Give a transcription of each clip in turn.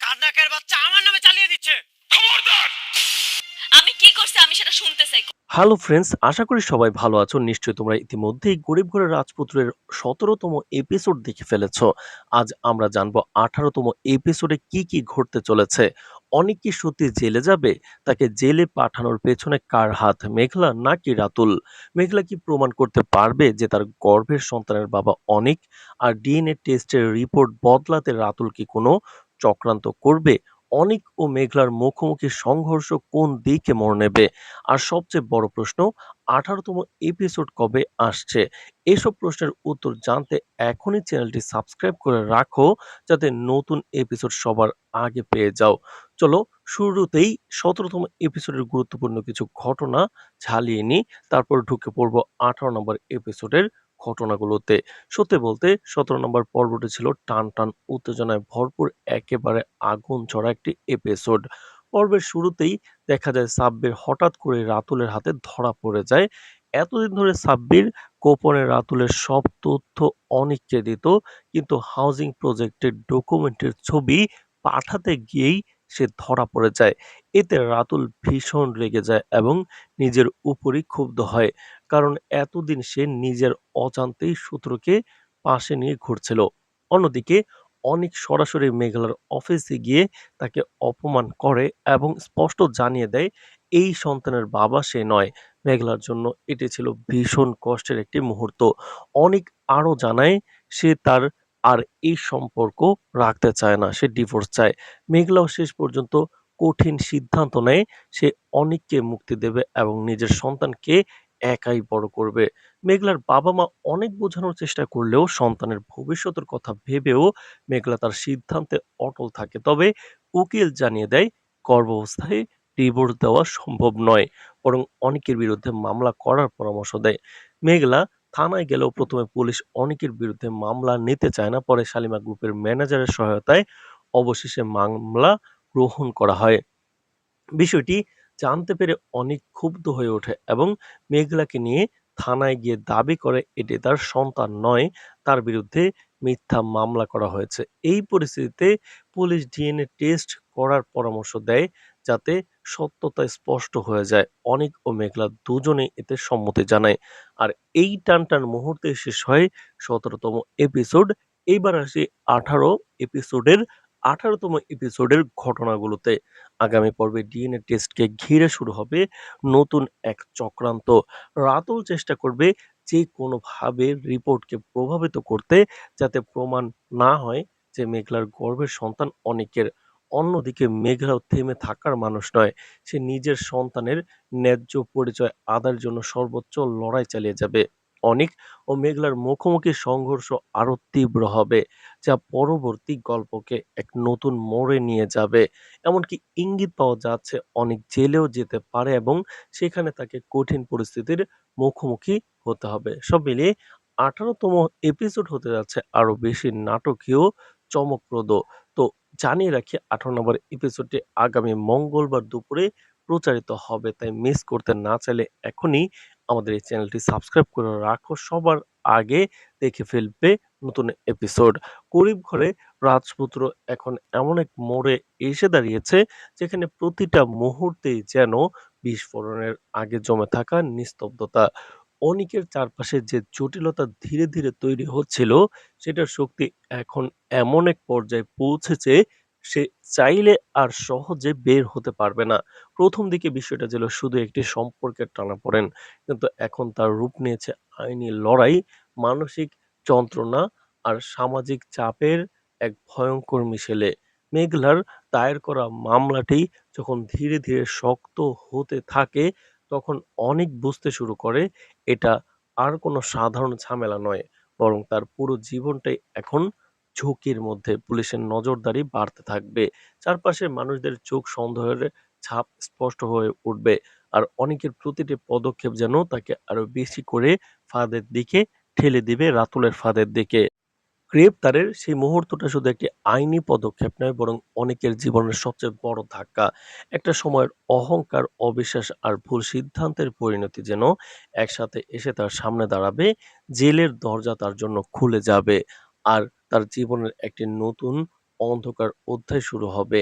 কান্নাকের বাচ্চা আমার নামে চালিয়ে দিচ্ছে। খবরদার! আমি কি করছি আমি সেটা শুনতে চাই। হ্যালো ফ্রেন্ডস, আশা করি সবাই ভালো আছো। নিশ্চয়ই তোমরা ইতিমধ্যেই গরিব ঘরের রাজপুত্রের ১৭তম এপিসোড দেখে ফেলেছো। আজ আমরা জানবো ১৮তম এপিসোডে কি কি ঘটতে চলেছে। অনেক কি সত্যি জেলে যাবে? তাকে জেলে পাঠানোর পেছনে কার হাত, মেঘলা নাকি রাতুল? মেঘলা কি প্রমাণ করতে পারবে যে তার গর্ভের সন্তানের বাবা অনিক? আর ডিএনএ টেস্টের রিপোর্ট বদলাতে রাতুল কি কোনো চক্রান্ত করবে? অনিক ও মেঘলার মুখোমুখি সংঘর্ষ কোন দিকে মোড় নেবে? আর সবচেয়ে বড় প্রশ্ন, ১৮তম এপিসোড কবে আসছে? এসব প্রশ্নের উত্তর জানতে এখনই চ্যানেলটি সাবস্ক্রাইব করে রাখো, যাতে নতুন এপিসোড সবার আগে পেয়ে যাও। চলো শুরুতেই ১৭তম এপিসোডের গুরুত্বপূর্ণ কিছু ঘটনা ঝালিয়ে নিই, তারপর ঢুকে পড়বো ১৮ নম্বর এপিসোডের ঘটনাগুলোতে। সত্যি বলতে ১৭ নম্বর পর্বটি ছিল টান টান উত্তেজনায় ভরপুর, একেবারে আগুন ঝরা একটি এপিসোড। পর্বের শুরুতেই দেখা যায় সাব্বির হঠাৎ করে রাতুলের হাতে ধরা পড়ে যায়। এতদিন ধরে সাব্বির গোপনে রাতুলের সব তথ্য অনিককে দিত, কিন্তু হাউজিং প্রজেক্টের ডকুমেন্টের ছবি পাঠাতে গিয়েই সে ধরা পড়ে যায়। এতে রাতুল ভীষণ রেগে যায় এবং নিজের উপরই ক্ষুব্ধ হয়, কারণ এতদিন সে নিজের অজান্তেই শত্রুকে পাশে নিয়ে ঘুরছিল। অন্যদিকে অনিক সরাসরি মেঘলার অফিসে গিয়ে তাকে অপমান করে এবং স্পষ্ট জানিয়ে দেয় এই সন্তানের বাবা সে নয়। মেঘলার জন্য এটি ছিল ভীষণ কষ্টের একটি মুহূর্ত। অনিক আরো জানায় সে তার আর এই সম্পর্ক রাখতে চায় না, সে ডিভোর্স চায়। মেঘলাও শেষ পর্যন্ত কঠিন সিদ্ধান্ত নেয়, সে অনিককে মুক্তি দেবে এবং নিজের সন্তানকে একাই বড় করবে। মেঘলার বাবা মা অনেক বোঝানোর চেষ্টা করলেও সন্তানের ভবিষ্যতের কথা ভেবেও মেঘলা তার সিদ্ধান্তে অটল থাকে। তবে উকিল জানিয়ে দেয় গর্ভাবস্থায় ডিভোর্স দেওয়া সম্ভব নয়, বরং অনিকের বিরুদ্ধে মামলা করার পরামর্শ দেয়। মেঘলা থানায় গেলেও প্রথমে পুলিশ অনিকের বিরুদ্ধে মামলা নিতে চায় না, পরে শালিমা গ্রুপের ম্যানেজারের সহায়তায় অবশেষে মামলা গ্রহণ করা হয়। বিষয়টি জানতে পেরে অনেক ক্ষুব্ধ হয়ে ওঠে এবং মেঘলাকে নিয়ে থানায় গিয়ে দাবি করে এটি তার সন্তান নয়, তার বিরুদ্ধে মিথ্যা মামলা করা হয়েছে। এই পরিস্থিতিতে পুলিশ ডিএনএ টেস্ট করার পরামর্শ দেয়, যাতে সত্যতা স্পষ্ট হয়ে যায়। অনিক ও মেঘলা দুজনেই এতে সম্মতি জানায়। আর এই টানটান মুহূর্তে শেষ হয় ১৭তম এপিসোড। এইবার আসি ১৮ এপিসোডের ১৮তম এপিসোডের ঘটনাগুলোতে। আগামী পর্বে ডিএনএ টেস্টকে ঘিরে শুরু হবে নতুন এক চক্রান্ত। রাতুল চেষ্টা করবে যে কোনোভাবে রিপোর্টকে প্রভাবিত করতে, যাতে প্রমাণ না হয় যে মেঘলার গর্ভের সন্তান অনিকের। অন্যদিকে মেঘলাও থেমে থাকার মানুষ নয়, সে নিজের সন্তানের ন্যায্য পরিচয় আদায়ের জন্য সর্বোচ্চ লড়াই চালিয়ে যাবে। অনিক ও মেঘলার মুখোমুখি সংঘর্ষ আরো তীব্র হবে, যা পরবর্তী গল্পকে এক নতুন মোড়ে নিয়ে যাবে। এমনকি ইঙ্গিত পাওয়া যাচ্ছে অনেক জেলেও যেতে পারে এবং সেখানে তাকে কঠিন পরিস্থিতির মুখোমুখি হতে হবে। সব মিলিয়ে ১৮তম এপিসোড হতে যাচ্ছে আরো বেশি নাটকীয়, চমকপ্রদ। তো জানিয়ে রাখি, ১৮ নম্বর এপিসোডটি আগামী মঙ্গলবার দুপুরে প্রচারিত হবে, তাই মিস করতে না চাইলে এখনই আমাদের এই চ্যানেলটি সাবস্ক্রাইব করে রাখো, সবার আগে দেখে ফেলবে নতুন এপিসোড। গরিব ঘরে রাজপুত্র এখন এমন এক মোড়ে এসে দাঁড়িয়েছে, যেখানে প্রতিটা মুহূর্তেই যেন বিস্ফোরণের আগে জমে থাকা নিস্তব্ধতা। অনিকের চারপাশে যে জটিলতা ধীরে ধীরে তৈরি হচ্ছিল, সেটার শক্তি এখন এমন এক পর্যায়ে পৌঁছেছে, সে চাইলে আর সহজে বের হতে পারবে না। প্রথম দিকে বিষয়টা ছিল শুধু একটি সম্পর্কের টানাপোড়েন, কিন্তু এখন তার রূপ নিয়েছে আইনি লড়াই, মানসিক যন্ত্রণা আর সামাজিক চাপের এক ভয়ঙ্কর মিশেলে। মেঘলার দায়ের করা মামলাটি যখন ধীরে ধীরে শক্ত হতে থাকে, তখন অনেক বুঝতে শুরু করে এটা আর কোনো সাধারণ ঝামেলা নয়, বরং তার পুরো জীবনটাই এখন ঝুঁকির মধ্যে। পুলিশের নজরদারি বাড়তে থাকবে, চারপাশের মানুষদের চোখ সন্দেহের ছাপ স্পষ্ট হয়ে উঠবে, আর অনেকের প্রতিটি পদক্ষেপ যেন তাকে আরো বেশি করে ফাঁদের দিকে ঠেলে দিবে, রাতুলের ফাঁদের দিকে। গ্রেপ্তারের সেই মুহূর্তটা শুধু একটি আইনি পদক্ষেপ নয়, বরং অনেকের জীবনের সবচেয়ে বড় ধাক্কা। একটা সময়ের অহংকার, অবিশ্বাস আর ভুল সিদ্ধান্তের পরিণতি যেন একসাথে এসে তার সামনে দাঁড়াবে। জেলের দরজা তার জন্য খুলে যাবে, আর তার জীবনের একটি নতুন অন্ধকার অধ্যায় শুরু হবে।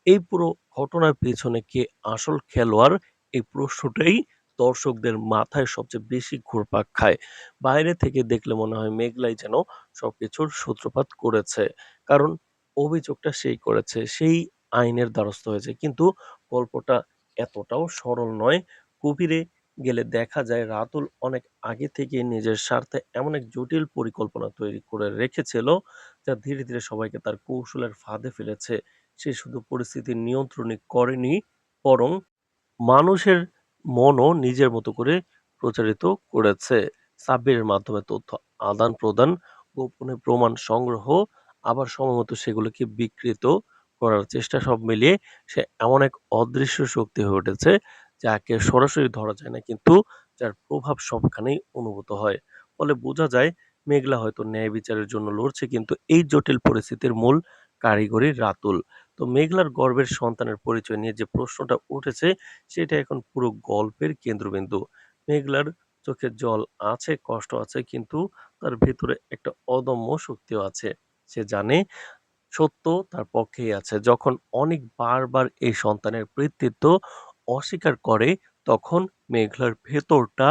এই পুরো ঘটনার পেছনে কে আসল খেলোয়াড়, এই প্রশ্নটাই দর্শকদের মাথায় সবচেয়ে বেশি ঘুরপাক খায়। বাইরে থেকে দেখলে মনে হয় মেঘলাই যেন সবকিছুর সূত্রপাত করেছে। কারণ অভিযোগটা সেই করেছে, সেই আইনের দ্বারস্থ হয়েছে। কিন্তু গল্পটা এতটাও সরল নয়। গভীরে গেলে দেখা যায় রাতুল অনেক আগে থেকে নিজের স্বার্থে এমন এক জটিল পরিকল্পনা তৈরি করে রেখেছিল, যা ধীরে ধীরে সবাইকে তার কৌশলের ফাঁদে ফেলেছে। সে শুধু পরিস্থিতি নিয়ন্ত্রণই করেনি, বরং মানুষের মনও নিজের মতো করে প্রচারিত করেছে। সাব্বিরের মাধ্যমে তথ্য আদান-প্রদান, গোপনে প্রমাণ সংগ্রহ, আবার সময়মতো সেগুলোকে বিকৃত করার চেষ্টা, সব মিলিয়ে সে এমন এক অদৃশ্য শক্তি হয়ে উঠেছে, যাকে সরাসরি ধরা যায় না, কিন্তু যার প্রভাব সবখানেই অনুভূত হয়। ফলে বোঝা যায় মেঘলা হয়তো ন্যায় বিচারের জন্য লড়ছে, কিন্তু এই জটিল পরিস্থিতির মূল কারিগরি রাতুল। তো মেঘলার গর্ভের সন্তানের পরিচয় নিয়ে যে প্রশ্নটা উঠেছে, সেটা এখন পুরো গল্পের কেন্দ্রবিন্দু। মেঘলার চোখে জল আছে, কষ্ট আছে, কিন্তু তার ভেতরে একটা অদম্য শক্তিও আছে। সে জানে সত্য তার পক্ষেই আছে। যখন অনেক বারবার এই সন্তানের কৃতিত্ব অস্বীকার করে, তখন মেঘলার ভেতরটা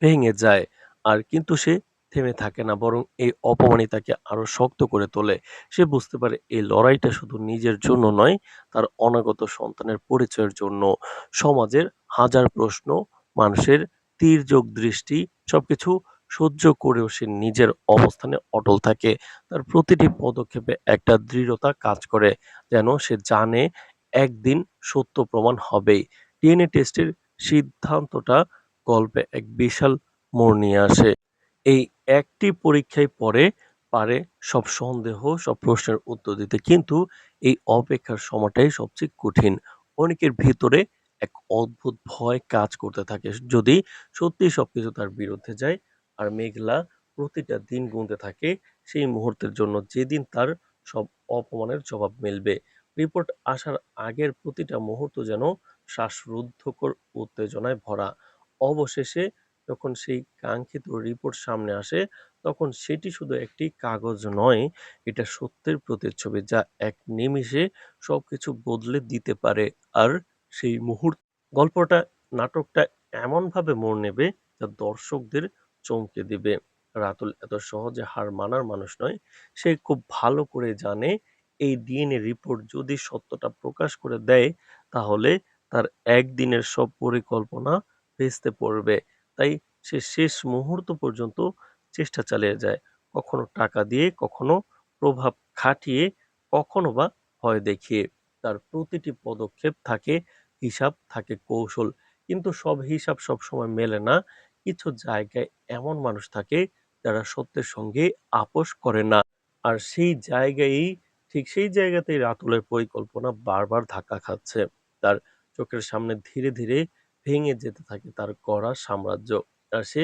ভেঙে যায়। আর কিন্তু সে থেমে থাকে না, বরং এই অপমানই তাকে আরো শক্ত করে তোলে। সে বুঝতে পারে এই লড়াইটা শুধু নিজের জন্য নয়, তার অনাগত সন্তানের পরিচয়ের জন্য। সমাজের হাজার প্রশ্ন, মানুষের তীর্যক দৃষ্টি, সবকিছু সহ্য করেও সে নিজের অবস্থানে অটল থাকে। তার প্রতিটি পদক্ষেপে একটা দৃঢ়তা কাজ করে, যেন সে জানে একদিন সত্য প্রমাণ হবেই। ডিএনএ টেস্টের সিদ্ধান্তটা গল্পে এক বিশাল মোড় নিয়ে আসে। এই একটি পরীক্ষায় পরে পারে সব সন্দেহ, সব প্রশ্নের উত্তর দিতে। কিন্তু এই অপেক্ষার সময়টাই সবচেয়ে কঠিন। অনেকের ভিতরে এক অদ্ভুত ভয় কাজ করতে থাকে। যদি সত্যি সবকিছু তার বিরুদ্ধে যায়, আর মেঘলা প্রতিটা দিন গুনতে থাকে সেই মুহূর্তের জন্য, যেদিন তার সব অপমানের জবাব মিলবে। রিপোর্ট আসার আগের প্রতিটা মুহূর্ত যেন শ্বাসরুদ্ধকর উত্তেজনায় ভরা। অবশেষে যখন সেই কাঙ্ক্ষিত রিপোর্ট সামনে আসে, তখন সেটি শুধু একটি কাগজ নয়, এটা সত্যের প্রতিচ্ছবি, যা এক নিমিষে সবকিছু বদলে দিতে পারে। আর সেই মুহূর্ত গল্পটা, নাটকটা এমনভাবে মোড় নেবে, যা দর্শকদের চমকে দিবে। রাতুল এত সহজে হার মানার মানুষ নয়। সে খুব ভালো করে জানে এই ডিএনএ রিপোর্ট যদি সত্যটা প্রকাশ করে দেয়, তাহলে তার একদিনের সব পরিকল্পনা ভেস্তে পড়বে। তাই সে শেষ মুহূর্ত পর্যন্ত চেষ্টা চালিয়ে যায়। কখনো টাকা দিয়ে, কখনো প্রভাব খাটিয়ে, কখনো বা ভয় দেখিয়ে। তার প্রতিটি পদক্ষেপ থাকে হিসাব, থাকে কৌশল। কিন্তু সব হিসাব সবসময় মেলে না। কিছু জায়গায় এমন মানুষ থাকে যারা সত্যের সঙ্গে আপোস করে না। আর সেই জায়গায়ই, ঠিক সেই জায়গাতেই রাতুলের পরিকল্পনা বারবার ধাক্কা খাচ্ছে। তার চোখের সামনে ধীরে ধীরে ভেঙে যেতে থাকে তার গড়া সাম্রাজ্য। আর সে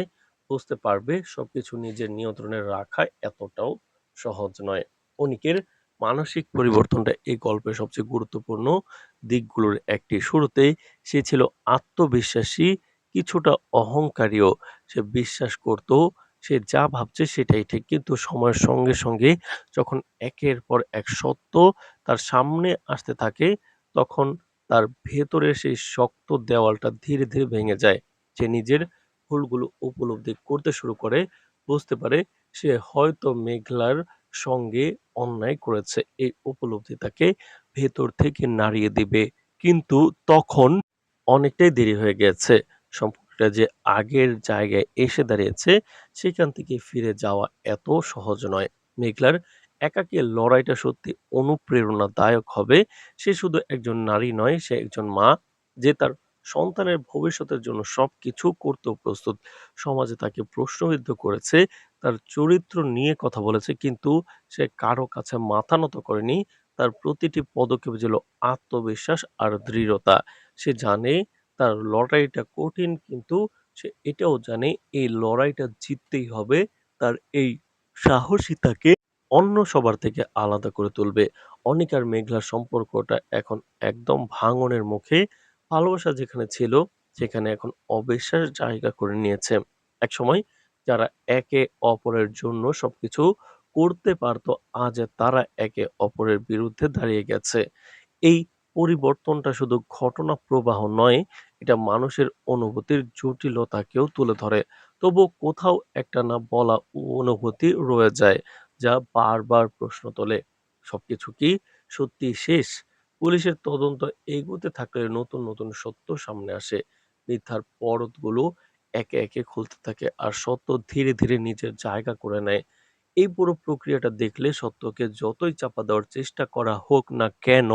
বুঝতে পারবে সবকিছু নিজের নিয়ন্ত্রণে রাখা এতটাও সহজ নয়। অনিকের মানসিক পরিবর্তনটা এই গল্পের সবচেয়ে গুরুত্বপূর্ণ দিকগুলোর একটি। শুরুতেই সে ছিল আত্মবিশ্বাসী, কিছুটা অহংকারীও। সে বিশ্বাস করত সে যা ভাবছে সেটাই ঠিক। কিন্তু সময়ের সঙ্গে সঙ্গে যখন একের পর এক সত্য তার সামনে আসতে থাকে, তখন তার ভেতরের সেই শক্ত দেওয়ালটা ধীরে ধীরে ভেঙে যায়। সে নিজের ভুলগুলো উপলব্ধি করতে শুরু করে, বুঝতে পারে সে হয়তো মেঘলার সঙ্গে অন্যায় করেছে। এই উপলব্ধি তাকে ভেতর থেকে নাড়িয়ে দিবে। কিন্তু তখন অনেকটাই দেরি হয়ে গেছে। সম্পর্কটা যে আগের জায়গায় এসে দাঁড়িয়েছে, সেখান থেকে ফিরে যাওয়া এত সহজ নয়। মেঘলার একাকী লড়াইটা সত্যি অনুপ্রেরণাদায়ক হবে। সে শুধু একজন নারী নয়, সে একজন মা, যে তার সন্তানের ভবিষ্যতের জন্য সবকিছু করতেও প্রস্তুত। সমাজে তাকে প্রশ্নবিদ্ধ করেছে, তার চরিত্র নিয়ে কথা বলেছে, কিন্তু সে কারো কাছে মাথা নত করেনি। তার প্রতিটি পদক্ষেপ ছিল আত্মবিশ্বাস আর দৃঢ়তা। সে জানে তার লড়াইটা কঠিন, কিন্তু সে এটাও জানে এই লড়াইটা জিততেই হবে। তার এই সাহসই তাকে অন্য সবার থেকে আলাদা করে তুলবে। অনিক আর মেঘলার সম্পর্কটা এখন একদম ভাঙনের মুখে। ভালোবাসা যেখানে ছিল, সেখানে এখন অবিশ্বাস জায়গা করে নিয়েছে। একসময় যারা একে অপরের জন্য সবকিছু করতে পারত, আজ তারা একে অপরের বিরুদ্ধে দাঁড়িয়ে গেছে। এই পরিবর্তনটা শুধু ঘটনা প্রবাহ নয়, এটা মানুষের অনুভূতির জটিলতাকেও তুলে ধরে। তবুও কোথাও একটা না বলা অনুভূতি রয়ে যায়, যা বারবার প্রশ্ন তোলে, সবকিছু কি সত্যি শেষ? পুলিশের তদন্ত এগোতে থাকলে নতুন নতুন সত্য সামনে আসে, মিথ্যার পরতগুলো একে একে খুলতে থাকে, আর সত্য ধীরে ধীরে নিজের জায়গা করে নেয়। এই পুরো প্রক্রিয়াটা দেখলে সত্যকে যতই চাপা দেওয়ার চেষ্টা করা হোক না কেন,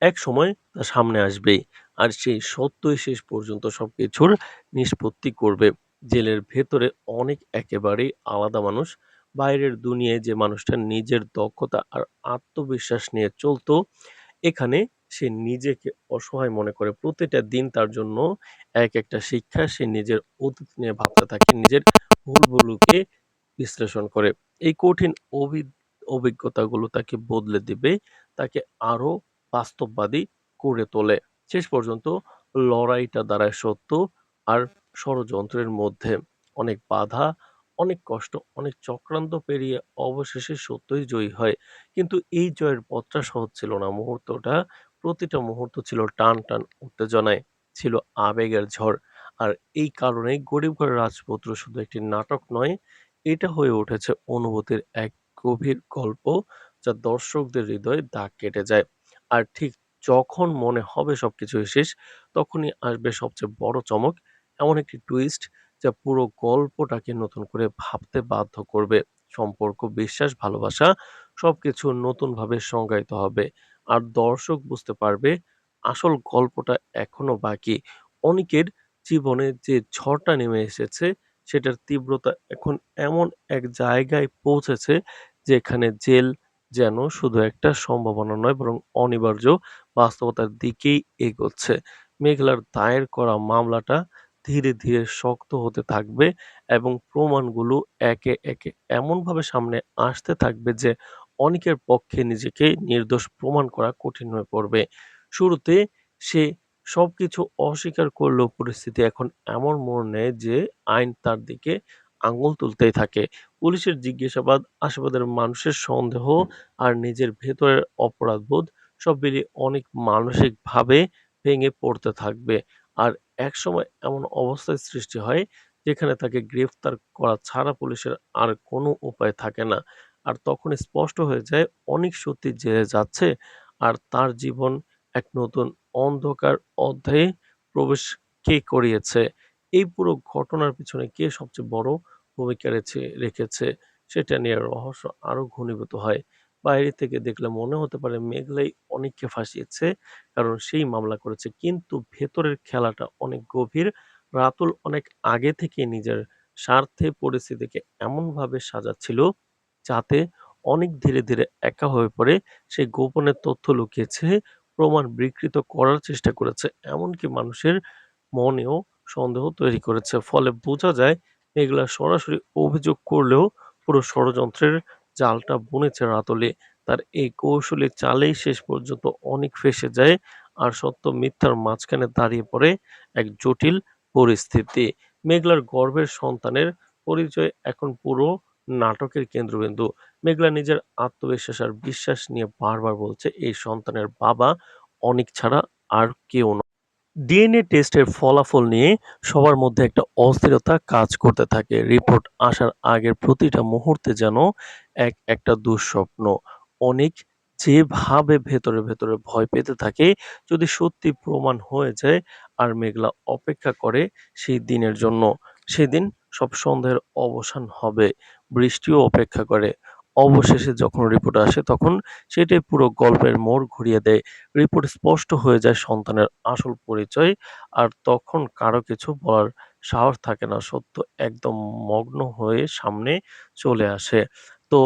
একসময় তা সামনে আসবেই। আর সেই সত্যই শেষ পর্যন্ত সবকিছুর নিষ্পত্তি করবে। জেলের ভেতরে অনেক একেবারেই আলাদা মানুষ। বাইরের দুনিয়ায় যে মানুষটা নিজের দক্ষতা আর আত্মবিশ্বাস নিয়ে চলতো, এখানে সে নিজেকে অসহায় মনে করে। প্রতিটা দিন তার জন্য এক একটা শিক্ষা। সে নিজের অতীত নিয়ে ভাবতে থাকে, নিজের ভুলগুলোকে বিশ্লেষণ করে। এই কঠিন অভিজ্ঞতাগুলো তাকে বদলে দিবে, তাকে আরো বাস্তববাদী করে তোলে। শেষ পর্যন্ত লড়াইটা দাঁড়ায় সত্য আর ষড়যন্ত্রের মধ্যে। অনেক বাধা, অনেক কষ্ট, অনেক চক্রান্ত পেরিয়ে অবশেষে সত্যই জয়ী হয়। কিন্তু এই জয়ের পথটা সহজ ছিল না। প্রতিটা মুহূর্ত ছিল টান টান উত্তেজনায়, ছিল আবেগের ঝড়। আর এই কারণেই গরিব ঘরের রাজপুত্র শুধু একটি নাটক নয়, এটা হয়ে উঠেছে অনুভূতির এক গভীর গল্প, যা দর্শকদের হৃদয়ে দাগ কেটে যায়। আর ঠিক যখন মনে হবে সবকিছু শেষ, তখনই আসবে সবচেয়ে বড় চমক, এমন একটি টুইস্ট যা পুরো গল্পটাকে নতুন করে ভাবতে বাধ্য করবে। সম্পর্ক, বিশ্বাস, ভালোবাসা সবকিছু নতুনভাবে সংজ্ঞায়িত হবে। আর দর্শক বুঝতে পারবে আসল গল্পটা এখনো বাকি। অনেকের জীবনে যে ঝড়টা নেমে এসেছে, সেটার তীব্রতা এখন এমন এক জায়গায় পৌঁছেছে, যেখানে জেল যেন শুধু একটা সম্ভাবনা নয়, বরং অনিবার্য বাস্তবতার দিকেই এগোচ্ছে। মেঘলার দায়ের করা মামলাটা ধীরে ধীরে শক্ত হতে থাকবে, এবং প্রমাণগুলো একে একে এমনভাবে সামনে আসতে থাকবে যে অনেকের পক্ষে নিজেকে নির্দোষ প্রমাণ করা কঠিন হয়ে পড়বে। শুরুতে সে সবকিছু অস্বীকার করলেও পরিস্থিতি এখন এমন মোড় নেয় যে আইন তার দিকে আঙুল তুলতেই থাকে। পুলিশের জিজ্ঞাসাবাদ, আশেপাশের মানুষের সন্দেহ, আর নিজের ভেতরের অপরাধবোধ সব মিলিয়ে অনেক মানসিকভাবে ভেঙে পড়তে থাকবে। আর একসময় এমন অবস্থার সৃষ্টি হয়, যেখানে তাকে গ্রেফতার করা ছাড়া পুলিশের আর কোনো উপায় থাকে না। আর তখন স্পষ্ট হয়ে যায় অনেক সত্যি জেলে যাচ্ছে, আর তার জীবন এক নতুন অন্ধকার অধ্যায়ে প্রবেশ কে করিয়েছে। এই পুরো ঘটনার পিছনে কে সবচেয়ে বড় ভূমিকা রেখেছে, সেটা নিয়ে রহস্য আরো ঘনীভূত হয়। বাইরে থেকে দেখলে মনে হতে পারে মেঘলাই অনেককে ফাঁসিয়েছে, কারণ সেই মামলা করেছে। কিন্তু ভেতরের খেলাটা অনেক গভীর। রাতুল অনেক আগে থেকে নিজের স্বার্থে পরিস্থিতিকে এমনভাবে সাজাচ্ছিল, যাতে অনেক ধীরে ধীরে একা হয়ে পড়ে। সে গোপনে তথ্য লুকিয়েছে, প্রমাণ বিকৃত করার চেষ্টা করেছে, এমনকি মানুষের মনেও সন্দেহ তৈরি করেছে। ফলে বোঝা যায় মেঘলা সরাসরি অভিযোগ করলেও পুরো ষড়যন্ত্রের জালটা বুনেছে রাতুলে। তার এই কৌশলী চালেই শেষ পর্যন্ত অনেক ফেঁসে যায়, আর সত্য মিথ্যার মাঝখানে দাঁড়িয়ে পড়ে এক জটিল পরিস্থিতি। মেঘলার গর্ভের সন্তানের পরিচয় এখন পুরো নাটকের কেন্দ্রবিন্দু। মেঘলা নিজের আত্মবিশ্বাস আর বিশ্বাস নিয়ে বারবার বলছে এই সন্তানের বাবা অনিক ছাড়া আর কেউ নয়। ডিএনএ টেস্টের ফলাফল নিয়ে সবার মধ্যে একটা অস্থিরতা কাজ করতে থাকে। রিপোর্ট আসার আগের প্রতিটা মুহূর্তে যেন একটা দুঃস্বপ্ন। অনেক যেভাবে ভেতরে ভেতরে ভয় পেতে থাকে, যদি সত্যি প্রমাণ হয়ে যায়। আর মেঘলা অপেক্ষা করে সেই দিনের জন্য। সেদিন সব সন্দেহের অবসান হবে। বৃষ্টিও অপেক্ষা করে। অবশেষে যখন রিপোর্ট আসে, তখন সেটাই পুরো গল্পের মোড় ঘুরিয়ে দেয়। রিপোর্ট স্পষ্ট হয়ে যায় সন্তানের আসল পরিচয়, আর তখন কারো কিছু বলার সাহস থাকে না। সত্য একদম মগ্ন হয়ে সামনে চলে আসে। তো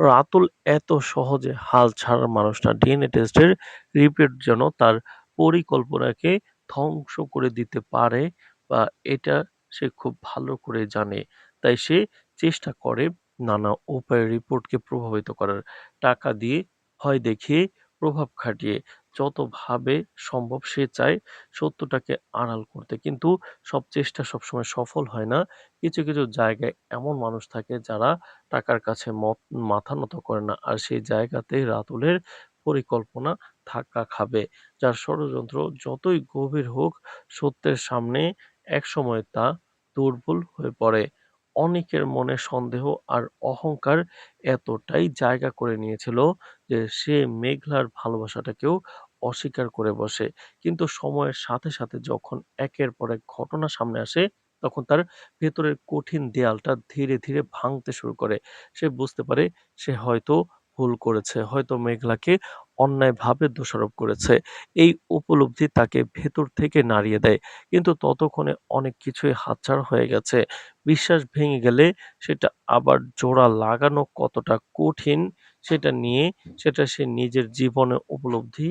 রাতুল এত সহজে হাল ছাড়ার মানুষ না। ডিএনএ টেস্টের রিপোর্ট যেন তার পরিকল্পনাকে ধ্বংস করে দিতে পারে, বা এটা সে খুব ভালো করে জানে। তাই সে চেষ্টা করে নানা উপায়ে রিপোর্টকে প্রভাবিত করার, টাকা দিয়ে, ভয় দেখিয়ে, প্রভাব খাটিয়ে। যতভাবে সম্ভব সে চায় সত্যটাকে আড়াল করতে। কিন্তু সব চেষ্টা সবসময় সফল হয় না। কিছু, কিছু জায়গায় এমন মানুষ থাকে যারা টাকার কাছে মাথা নত করে না। আর সেই জায়গাতেই রাতুলের পরিকল্পনা ধাক্কা খাবে। যার ষড়যন্ত্র যতই গভীর হোক, সত্যের সামনে একসময় তা দুর্বল হয়ে পড়ে। অনেকের মনে সন্দেহ আর অহংকার এতটাই জায়গা করে নিয়েছিল যে সে মেঘলার ভালোবাসাটাকেও অস্বীকার করে বসে। কিন্তু সময়ের সাথে, সাথে যখন একের পর এক ঘটনা সামনে আসে, তখন তার ভেতরের কঠিন দেয়ালটা ধীরে, ধীরে ভাঙতে শুরু করে। সে বুঝতে পারে সে হয়তো ভুল করেছে, হয়তো মেঘলাকে অন্যায়ভাবে দোষারোপ করেছে। এই উপলব্ধি তাকে ভেতর থেকে নাড়িয়ে দেয়। কিন্তু ততক্ষণে অনেক কিছুই হাতছাড়া হয়ে গেছে। বিশ্বাস ভেঙে গেলে সেটা আবার জোড়া লাগানো কতটা কঠিন সেটা নিয়ে সেটা সে নিজের জীবনে উপলব্ধি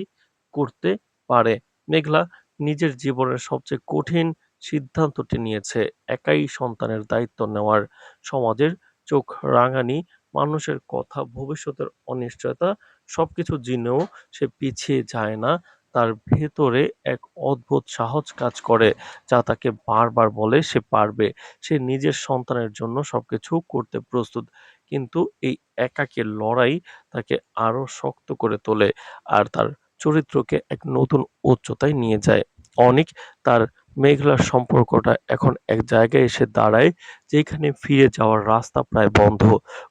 করতে পারে। মেঘলা নিজের জীবনের সবচেয়ে কঠিন সিদ্ধান্তটি নিয়েছে, একাই সন্তানের দায়িত্ব নেওয়ার। সমাজের চোখ রাঙানি, মানুষের কথা, ভবিষ্যতের অনিশ্চয়তা সবকিছু জেনেও সে পিছিয়ে যায় না। তার ভেতরে এক অদ্ভুত সাহস কাজ করে যা তাকে বারবার বলে সে পারবে। সে নিজের সন্তানের জন্য সবকিছু করতে প্রস্তুত। কিন্তু এই একাকী লড়াই তাকে আরো শক্ত করে তোলে আর তার চরিত্রকে এক নতুন উচ্চতায় নিয়ে যায়। অনিক তার মেঘলার সম্পর্কটা এখন এক জায়গায় এসে দাঁড়ায় যেখানে ফিরে যাওয়ার রাস্তা প্রায় বন্ধ।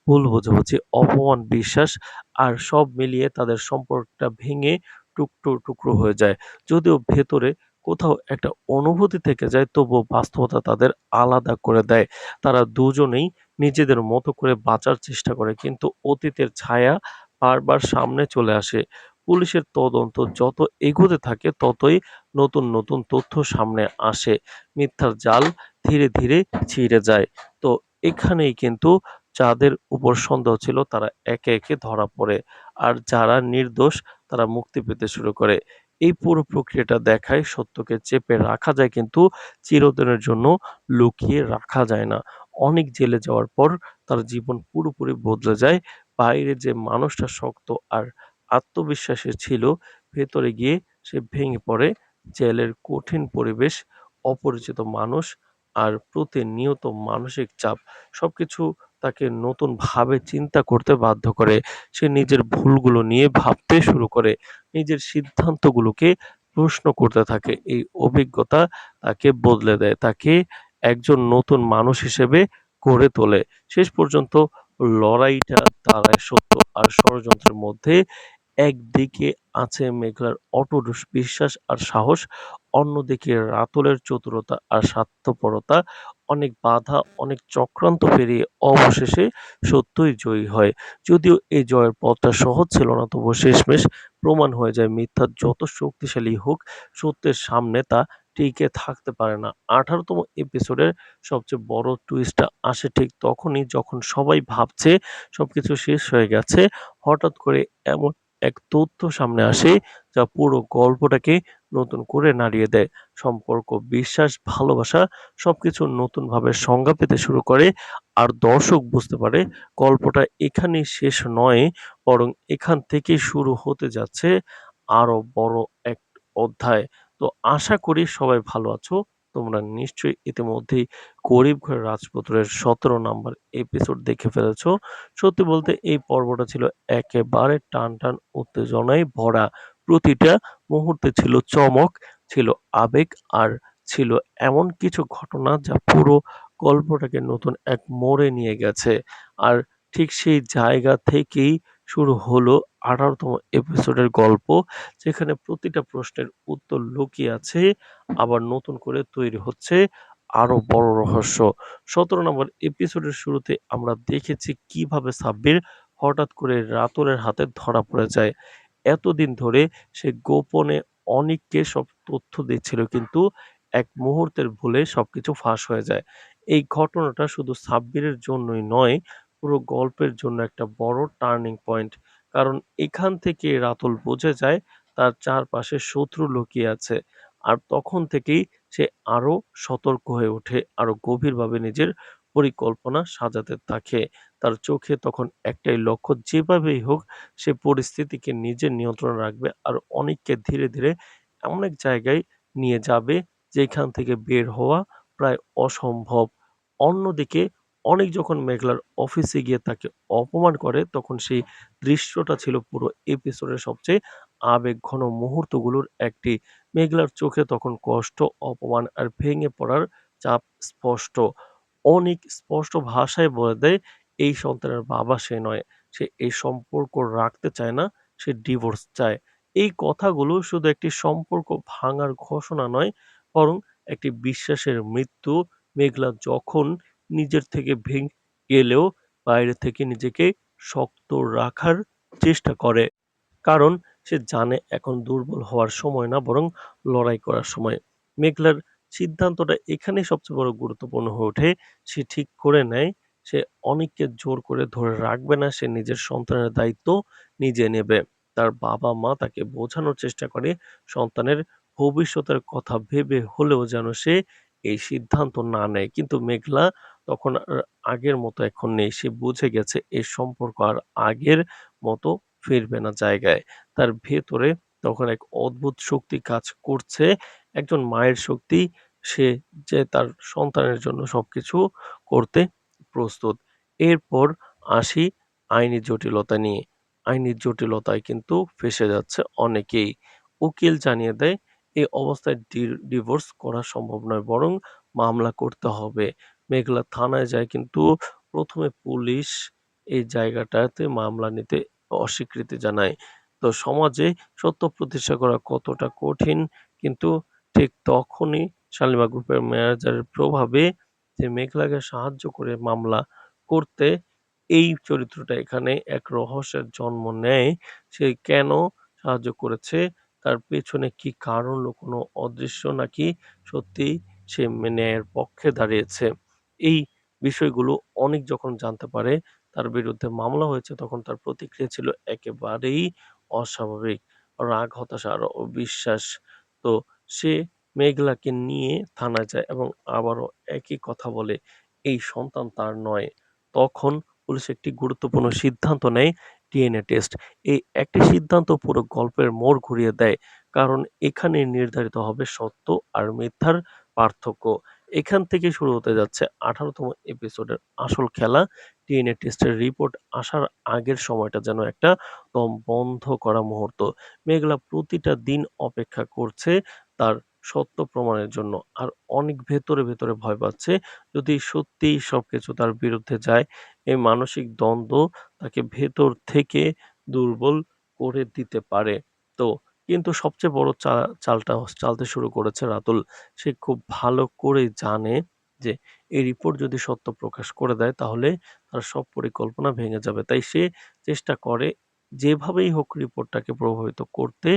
ভুল বোঝাবুঝি, অপমান, বিশ্বাস আর সব মিলিয়ে তাদের সম্পর্কটা ভেঙে টুকরো, টুকরো হয়ে যায়। যদিও ভেতরে কোথাও একটা অনুভূতি থেকে যায়, তবুও বাস্তবতা তাদের আলাদা করে দেয়। তারা দুজনেই নিজেদের মতো করে বাঁচার চেষ্টা করে, কিন্তু অতীতের ছায়া বারবার সামনে চলে আসে। পুলিশের তদন্ত যত এগোতে থাকে ততই নতুন নতুন তথ্য সামনে আসে। মিথ্যার জাল ধীরে ধীরে ছিঁড়ে যায়। তো এখানেই কিন্তু যাদের উপর সন্দেহ ছিল তারা একে একে ধরা পড়ে। আর যারা নির্দোষ তারা মুক্তি পেতে শুরু করে। এই পুরো প্রক্রিয়াটা দেখায় সত্যকে চেপে রাখা যায়, কিন্তু চিরদিনের জন্য লুকিয়ে রাখা যায় না। অনেক জেলে যাওয়ার পর তার জীবন পুরোপুরি বদলে যায়। বাইরে যে মানুষটা শক্ত আর আত্মবিশ্বাসী ছিল, ভেতরে গিয়ে সে ভেঙে পড়ে। জেলের কঠিন পরিবেশ, অপরিচিত মানুষ আর প্রতিনিয়ত মানসিক চাপ সবকিছু তাকে নতুনভাবে চিন্তা করতে বাধ্য করে। সে নিজের ভুলগুলো নিয়ে ভাবতে শুরু করে, নিজের সিদ্ধান্তগুলোকে প্রশ্ন করতে থাকে। এই অভিজ্ঞতা তাকে বদলে দেয়, তাকে একজন নতুন মানুষ হিসেবে গড়ে তোলে। শেষ পর্যন্ত লড়াইটা দাঁড়ায় সত্য আর ষড়যন্ত্রের মধ্যে। একদিকে আছে মেঘলার অটুট বিশ্বাস আর সাহস, অন্যদিকে রাতুলের চতুরতা আর স্বার্থপরতা। অনেক বাধা, অনেক চক্রান্ত পেরিয়ে অবশেষে সত্যই জয়ী হয়। যদিও এই জয়ের পথটা সহজ ছিল না, তবুও শেষমেশ প্রমাণ হয়ে যায় মিথ্যা যত শক্তিশালী হোক, সত্যের সামনে তা টিকে থাকতে পারে না। ১৮তম এপিসোডের সবচেয়ে বড় টুইস্টটা আসে ঠিক তখনই যখন সবাই ভাবছে সবকিছু শেষ হয়ে গেছে। হঠাৎ করে এমন এক তথ্য সামনে আসে যা পুরো গল্পটাকে নতুন করে নাড়িয়ে দেয়। সম্পর্ক, বিশ্বাস, ভালোবাসা সবকিছু নতুনভাবে সংজ্ঞা পেতে শুরু করে। আর দর্শক বুঝতে পারে গল্পটা এখানেই শেষ নয়, বরং এখান থেকেই শুরু হতে যাচ্ছে আরো বড় এক অধ্যায়। তো আশা করি সবাই ভালো আছো। তোমরা নিশ্চয়ই ইতিমধ্যেই গরিব ঘরের রাজপুত্রের ১৭ নাম্বার এপিসোড দেখে ফেলেছো। সত্যি বলতে এই পর্বটা ছিল একেবারে টানটান উত্তেজনায় ভরা। প্রতিটা মুহূর্তে ছিল চমক, ছিল আবেগ আর ছিল এমন কিছু ঘটনা যা পুরো গল্পটাকে নতুন এক মোড়ে নিয়ে গেছে। আর ঠিক সেই জায়গা থেকেই শুরু হলো ১৮তম এপিসোডের গল্প, যেখানে প্রতিটা প্রশ্নের উত্তর লুকিয়ে আছে, আবার নতুন করে তৈরি হচ্ছে আরো বড় রহস্য। ১৭ নম্বর এপিসোডের শুরুতে আমরা দেখেছি কিভাবে সাব্বির হঠাৎ করে রাতুলের হাতে ধরা পড়ে যায়। এতদিন ধরে সে গোপনে অনিককে সব তথ্য দিচ্ছিল, কিন্তু এক মুহূর্তের ভুলে সবকিছু ফাঁস হয়ে যায়। এই ঘটনাটা শুধু সাব্বিরের জন্যই নয়, পুরো গল্পের জন্য একটা বড় টার্নিং পয়েন্ট। কারণ এখান থেকে রাতুল বুঝে যায় তার চারপাশে শত্রু লুকিয়ে আছে। আর তখন থেকেই সে আরো সতর্ক হয়ে ওঠে, আরো গভীরভাবে নিজের পরিকল্পনা সাজাতে থাকে। তার চোখে তখন একটাই লক্ষ্য, যেভাবেই হোক সে পরিস্থিতিকে নিজের নিয়ন্ত্রণে রাখবে আর অনিককে ধীরে, ধীরে এমন এক জায়গায় নিয়ে যাবে যেখান থেকে বের হওয়া প্রায় অসম্ভব। অন্যদিকে অনিক যখন মেঘলার অফিসে গিয়ে তাকে অপমান করে, তখন সেই দৃশ্যটা ছিল পুরো এপিসোডের সবচেয়ে আবেগঘন মুহূর্তগুলোর একটি। মেঘলার চোখে তখন কষ্ট, অপমান আর ভেঙে পড়ার চাপ স্পষ্ট। অনিক স্পষ্ট ভাষায় বলে দেয় এই সন্তানের বাবা সে নয়। সে এই সম্পর্ক রাখতে চায় না, সে ডিভোর্স চায়। এই কথাগুলো শুধু একটি সম্পর্ক ভাঙার ঘোষণা নয়, বরং একটি বিশ্বাসের মৃত্যু। মেঘলা যখন নিজের থেকে ভেঙে গেলেও বাইরে থেকে নিজেকে শক্ত রাখার চেষ্টা করে। কারণ সে জানে এখন দুর্বল হওয়ার সময় না, বরং লড়াই করার সময়। মেঘলার সিদ্ধান্তটা এখানেই সবচেয়ে বড় গুরুত্বপূর্ণ হয়ে ওঠে। সে ঠিক করে নেয় সে অনিককে জোর করে ধরে রাখবে না, সে নিজের সন্তানের দায়িত্ব নিজে নেবে। তার বাবা-মা তাকে বোঝানোর চেষ্টা করে সন্তানের ভবিষ্যতের কথা ভেবে হলেও যেন সে এই সিদ্ধান্ত না নেয়। কিন্তু মেঘলা তখন আর আগের মতো এখন নেই। সে বুঝে গেছে এই সম্পর্ক আর আগের মতো ফিরবে না জায়গায়। তার ভেতরে তখন এক অদ্ভুত শক্তি কাজ করছে। একজন মায়ের শক্তি, সে যে তার সন্তানের জন্য সবকিছু করতে প্রস্তুত। এরপর আসি আইনি জটিলতা নিয়ে। আইনি জটিলতায় কিন্তু ফেঁসে যাচ্ছে অনেকেই। উকিল জানিয়ে দেয় এই অবস্থায় ডিভোর্স করা সম্ভব নয়, বরং মামলা করতে হবে। মেঘলা থানায় যায়, কিন্তু ১ম এ পুলিশ এই জায়গাটাতে মামলা নিতে অস্বীকৃতি জানায়। তো সমাজে সত্য প্রতিষ্ঠা করা কতটা কঠিন, কিন্তু ঠিক তখনই শালিমা গ্রুপের ম্যানেজারের প্রভাবে যে মেঘলাকে সাহায্য করে মামলা করতে, এই চরিত্রটা এখানে এক রহস্যের জন্ম নেয়। সে কেন সাহায্য করেছে? তার পেছনে কি কারণ লুকোনো অদৃশ্য, নাকি সত্যিই সে ন্যায়ের পক্ষে দাঁড়িয়েছে? এই বিষয়গুলো অনেক যখন জানতে পারে তার বিরুদ্ধে মামলা হয়েছে, তখন তার প্রতিক্রিয়া ছিল একেবারেই অস্বাভাবিক। রাগ, হতাশা আর অবিশ্বাস। তো সে মেঘলাকে নিয়ে থানায় যায় এবং আবারও একই কথা বলে, এই সন্তান তার নয়। তখন পুলিশ একটি গুরুত্বপূর্ণ সিদ্ধান্ত নেয়, ডিএনএ টেস্ট। এই একটি সিদ্ধান্ত পুরো গল্পের মোড় ঘুরিয়ে দেয়। কারণ এখানে নির্ধারিত হবে সত্য আর মিথ্যার পার্থক্য। এখান থেকে শুরু হতে যাচ্ছে ১৮তম এপিসোডের আসল খেলা। ডিএনএ টেস্টের রিপোর্ট আসার আগের সময়টা যেন একটা দম বন্ধ করা মুহূর্ত। মেঘলা প্রতিটা দিন অপেক্ষা করছে তার সত্য প্রমাণের জন্য। আর অনেক ভেতরে, ভেতরে ভয় পাচ্ছে, যদি সত্যিই সবকিছু তার বিরুদ্ধে যায়, এই মানসিক দ্বন্দ্ব তাকে ভেতর থেকে দুর্বল করে দিতে পারে। তো কিন্তু সবচেয়ে বড় চালটা চালতে শুরু করেছে রাতুল। সে খুব ভালো করেই জানে যে এই রিপোর্ট যদি সত্য প্রকাশ করে দেয়, তাহলে তার সব পরিকল্পনা ভেঙে যাবে। তাই সে চেষ্টা করে যেভাবেই হোক রিপোর্টটাকে প্রভাবিত করতে।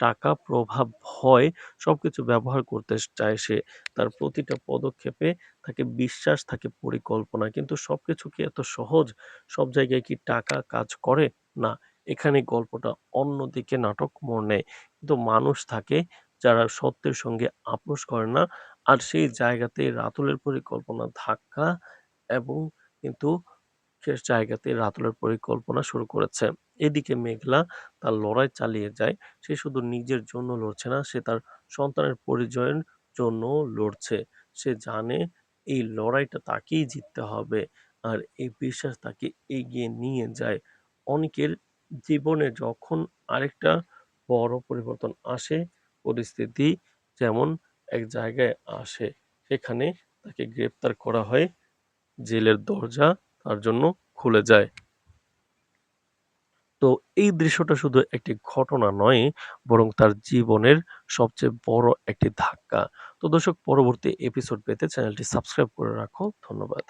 টাকা, প্রভাব, ভয় সবকিছু ব্যবহার করতে চায় সে। তার প্রতিটা পদক্ষেপে থাকে বিশ্বাস, থাকে পরিকল্পনা। কিন্তু সবকিছু কি এত সহজ? সব জায়গায় কি টাকা কাজ করে? না। এখানে গল্পটা অন্যদিকে নাটক মোড় নেয়। কিন্তু মানুষ থাকে যারা সত্যের সঙ্গে আপোস করে না। আর সেই জায়গাতেই রাতুলের পরিকল্পনা ধাক্কা, এবং কিন্তু শেষ জায়গাতেই রাতুলের পরিকল্পনা শুরু করেছে। এদিকে মেঘলা তার লড়াই চালিয়ে যায়। সে শুধু নিজের জন্য লড়ছে না, সে তার সন্তানের পরিচয়ের জন্যও লড়ছে। সে জানে এই লড়াইটা তাকেই জিততে হবে। আর এই বিশ্বাস তাকে এগিয়ে নিয়ে যায়। অনেকের জীবনে যখন আরেকটা বড় পরিবর্তন আসে, পরিস্থিতি যেমন এক জায়গায় আসে, সেখানে তাকে গ্রেপ্তার করা হয়, জেলের দরজা তার জন্য খুলে যায়। তো এই দৃশ্যটা শুধু একটি ঘটনা নয়, বরং তার জীবনের সবচেয়ে বড় একটি ধাক্কা। তো দর্শক, পরবর্তী এপিসোড পেতে চ্যানেলটি সাবস্ক্রাইব করে রাখো। ধন্যবাদ।